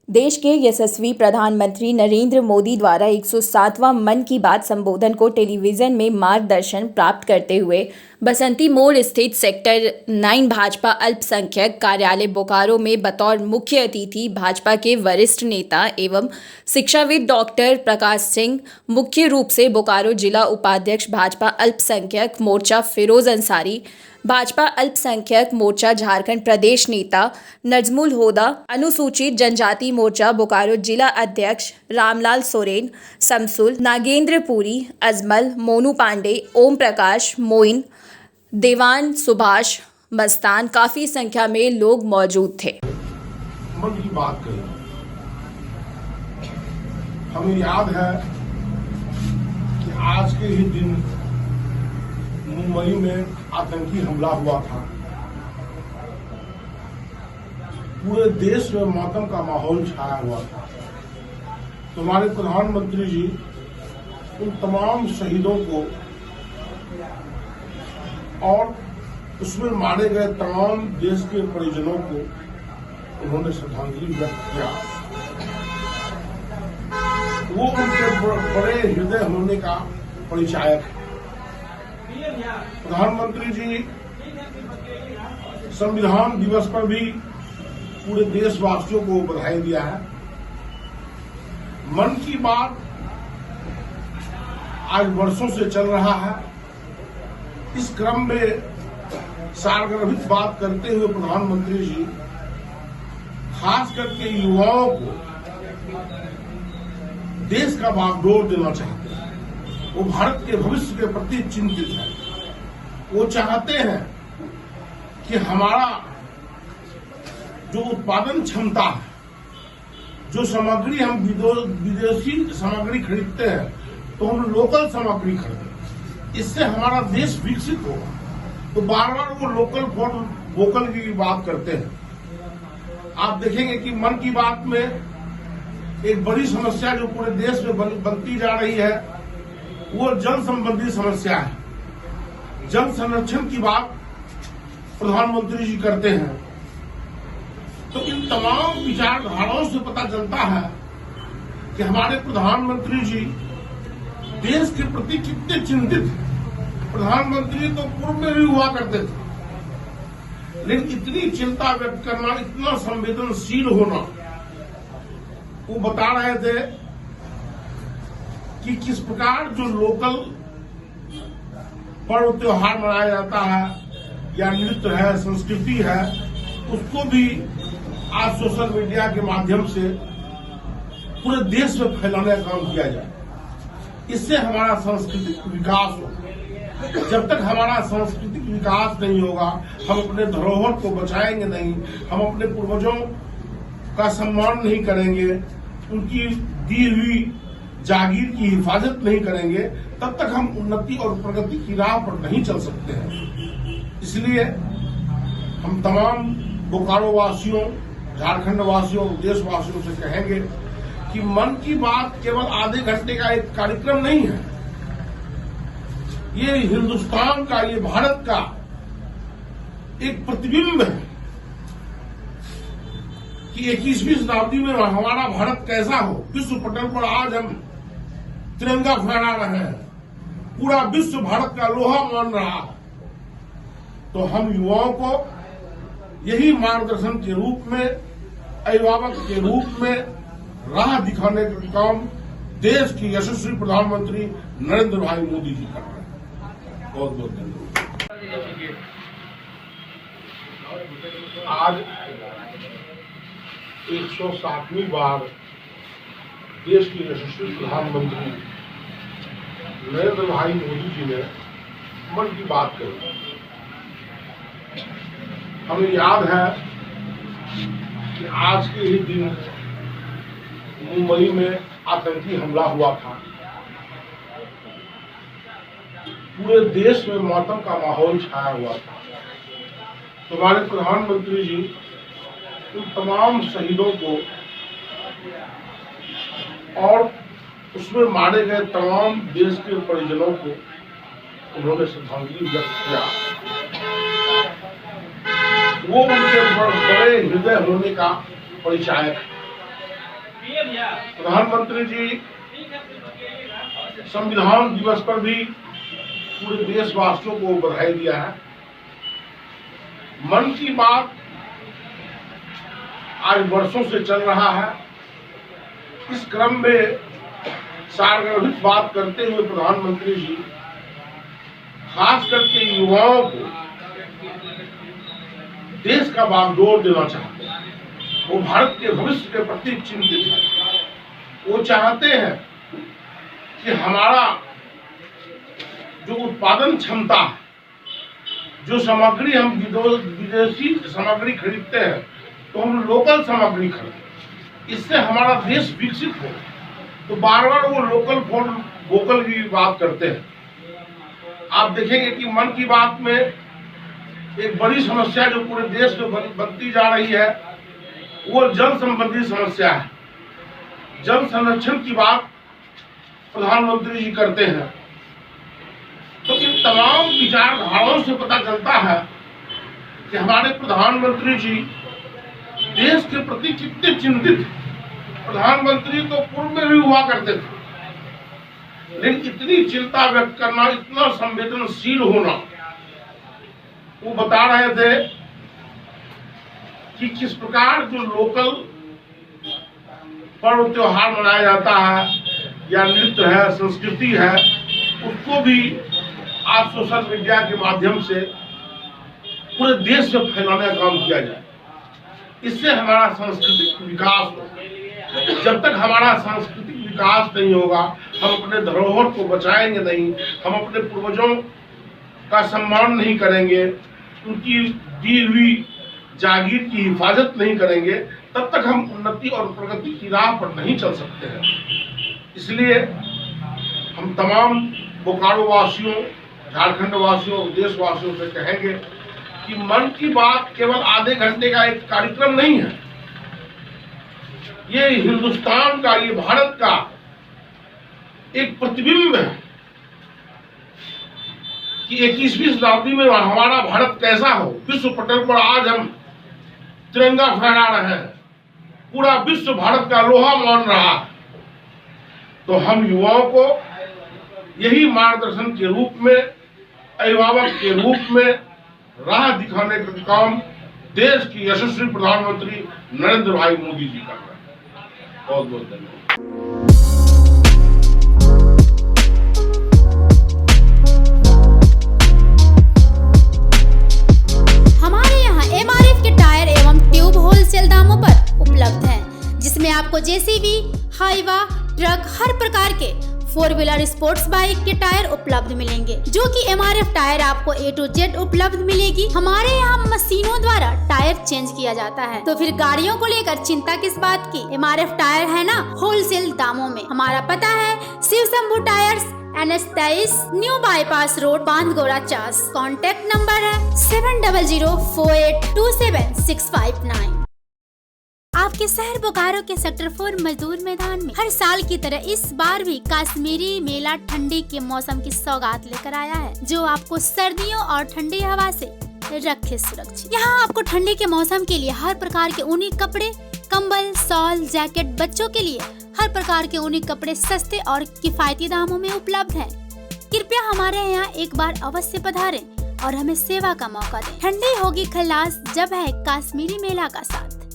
देश के यशस्वी प्रधानमंत्री नरेंद्र मोदी द्वारा 107वां मन की बात संबोधन को टेलीविजन में मार्गदर्शन प्राप्त करते हुए बसंती मोड़ स्थित सेक्टर 9 भाजपा अल्पसंख्यक कार्यालय बोकारो में बतौर मुख्य अतिथि भाजपा के वरिष्ठ नेता एवं शिक्षाविद डॉक्टर प्रकाश सिंह, मुख्य रूप से बोकारो जिला उपाध्यक्ष भाजपा अल्पसंख्यक मोर्चा फिरोज अंसारी, भाजपा अल्पसंख्यक मोर्चा झारखंड प्रदेश नेता नजमुल होदा, अनुसूचित जनजाति मोर्चा बोकारो जिला अध्यक्ष रामलाल सोरेन, शमसुल, नागेंद्र पुरी, अजमल, मोनू पांडे, ओम प्रकाश, मोइन, देवान, सुभाष, मस्तान, काफी संख्या में लोग मौजूद थे। मन की बात करें, हमें याद है कि आज के ही दिन मुंबई में आतंकी हमला हुआ था। पूरे देश में मातम का माहौल छाया हुआ था। तो हमारे प्रधानमंत्री जी उन तमाम शहीदों को और उसमें मारे गए तमाम देश के परिजनों को उन्होंने श्रद्धांजलि व्यक्त किया। वो उनके बड़े हृदय होने का परिचायक है। प्रधानमंत्री जी संविधान दिवस पर भी पूरे देशवासियों को बधाई दिया है। मन की बात आज वर्षों से चल रहा है। इस क्रम में सारगर्भित बात करते हुए प्रधानमंत्री जी खास करके युवाओं को देश का बागडोर देना चाहते हैं। वो भारत के भविष्य के प्रति चिंतित है। वो चाहते हैं कि हमारा जो उत्पादन क्षमता है, जो सामग्री हम विदेशी सामग्री खरीदते हैं, तो हम लोकल सामग्री खरीदें। इससे हमारा देश विकसित होगा। तो बार बार वो लोकल फॉर वोकल की बात करते हैं। आप देखेंगे कि मन की बात में एक बड़ी समस्या जो पूरे देश में बनती जा रही है, वो जल संबंधी समस्या है। जल संरक्षण की बात प्रधानमंत्री जी करते हैं। तो इन तमाम विचारधाराओं से पता चलता है कि हमारे प्रधानमंत्री जी देश के प्रति कितने चिंतित हैं। प्रधानमंत्री तो पूर्व में भी हुआ करते थे, लेकिन इतनी चिंता व्यक्त करना, इतना संवेदनशील होना, वो बता रहे थे कि किस प्रकार जो लोकल पर्व त्योहार मनाया जाता है या नृत्य है, संस्कृति है, उसको भी आज सोशल मीडिया के माध्यम से पूरे देश में फैलाने का काम किया जाए। इससे हमारा सांस्कृतिक विकास होगा। जब तक हमारा सांस्कृतिक विकास नहीं होगा, हम अपने धरोहर को बचाएंगे नहीं, हम अपने पूर्वजों का सम्मान नहीं करेंगे, उनकी दी हुई जागीर की हिफाजत नहीं करेंगे, तब तक हम उन्नति और प्रगति की राह पर नहीं चल सकते हैं। इसलिए हम तमाम बोकारो वासियों, झारखंड वासियों, देशवासियों से कहेंगे कि मन की बात केवल आधे घंटे का एक कार्यक्रम नहीं है। ये हिंदुस्तान का, ये भारत का एक प्रतिबिंब है कि 21वीं शताब्दी में हमारा भारत कैसा हो। विश्व पटल पर आज हम तिरंगा फहरा रहे हैं, पूरा विश्व भारत का लोहा मान रहा है। तो हम युवाओं को यही मार्गदर्शन के रूप में, अभिभावक के रूप में राह दिखाने का काम देश के यशस्वी प्रधानमंत्री नरेंद्र भाई मोदी जी कर रहे हैं। बहुत बहुत धन्यवाद। आज 107वीं बार देश के यशस्वी प्रधानमंत्री नरेंद्र भाई मोदी जी ने मन की बात कही। हमें याद है कि आज के ही दिन मुंबई में आतंकी हमला हुआ था। पूरे देश में मातम का माहौल छाया हुआ था। तो हमारे प्रधानमंत्री जी उन तमाम शहीदों को और उसमें मारे गए तमाम देश के परिजनों को उन्होंने श्रद्धांजलि व्यक्त किया। वो उनके बड़े हृदय होने का परिचायक है। प्रधानमंत्री जी संविधान दिवस पर भी पूरे देशवासियों को बधाई दिया है। मन की बात आज वर्षों से चल रहा है। इस क्रम में सारगर्भित बात करते हुए प्रधानमंत्री जी खास करके युवाओं को देश का बागडोर देना चाहते हैं। वो भारत के भविष्य के प्रति चिंतित है। वो चाहते हैं कि हमारा जो उत्पादन क्षमता है, जो सामग्री हम विदेशी सामग्री खरीदते हैं तो हम लोकल सामग्री खरीदें, इससे हमारा देश विकसित हो। तो बार बार वो लोकल फॉर वोकल की बात करते हैं। आप देखेंगे कि मन की बात में एक बड़ी समस्या जो पूरे देश में बनती जा रही है वो जल संबंधी समस्या है। जल संरक्षण की बात प्रधानमंत्री जी करते हैं। तो इन तमाम विचारधाराओं से पता चलता है कि हमारे प्रधानमंत्री जी देश के प्रति कितने चिंतित हैं। प्रधानमंत्री तो पूर्व में भी हुआ करते थे, लेकिन इतनी चिंता व्यक्त करना, इतना संवेदनशील होना, वो बता रहे थे कि किस प्रकार जो लोकल पर्व त्योहार मनाया जाता है या नृत्य है, संस्कृति है, उसको भी आज सोशल मीडिया के माध्यम से पूरे देश में फैलाने का काम किया जाए। इससे हमारा सांस्कृतिक विकास होगा। जब तक हमारा सांस्कृतिक विकास नहीं होगा, हम अपने धरोहर को बचाएंगे नहीं, हम अपने पूर्वजों का सम्मान नहीं करेंगे, उनकी दी हुई जागीर की हिफाजत नहीं करेंगे, तब तक हम उन्नति और प्रगति की राह पर नहीं चल सकते हैं। इसलिए हम तमाम बोकारो वासियों, झारखंड वासियों, देशवासियों से कहेंगे कि मन की बात केवल आधे घंटे का एक कार्यक्रम नहीं है। ये हिंदुस्तान का, ये भारत का एक प्रतिबिंब है कि 21वीं शताब्दी में हमारा भारत कैसा हो। विश्व पटल पर आज हम तिरंगा फहरा रहे हैं, पूरा विश्व भारत का लोहा मान रहा है। तो हम युवाओं को यही मार्गदर्शन के रूप में, अभिभावक के रूप में राह दिखाने का काम देश की यशस्वी प्रधानमंत्री नरेंद्र भाई मोदी जी कर रहे हैं। बहुत बहुत धन्यवाद। हमारे यहाँ MRF के टायर एवं ट्यूब होलसेल दामों पर उपलब्ध हैं, जिसमें आपको JCB, हाईवा, ट्रक, हर प्रकार के 4 व्हीलर स्पोर्ट्स बाइक के टायर उपलब्ध मिलेंगे, जो कि MRF टायर आपको A to Z उपलब्ध मिलेगी। हमारे यहाँ मशीनों द्वारा टायर चेंज किया जाता है, तो फिर गाड़ियों को लेकर चिंता किस बात की। MRF टायर है ना होलसेल दामों में। हमारा पता है Shiv Shambhu tyres, NH23, new bypass road, Bandhgora 40। Contact number है 7004827659। आपके शहर बोकारो के सेक्टर 4 मजदूर मैदान में हर साल की तरह इस बार भी कश्मीरी मेला ठंडी के मौसम की सौगात लेकर आया है, जो आपको सर्दियों और ठंडी हवा से रखे सुरक्षित। यहाँ आपको ठंडी के मौसम के लिए हर प्रकार के ऊनी कपड़े, कंबल, शॉल, जैकेट, बच्चों के लिए हर प्रकार के ऊनी कपड़े सस्ते और किफायती दामों में उपलब्ध हैं। कृपया हमारे यहाँ एक बार अवश्य पधारें और हमें सेवा का मौका दें। ठंडी होगी खल्लास जब है कश्मीरी मेला का साथ।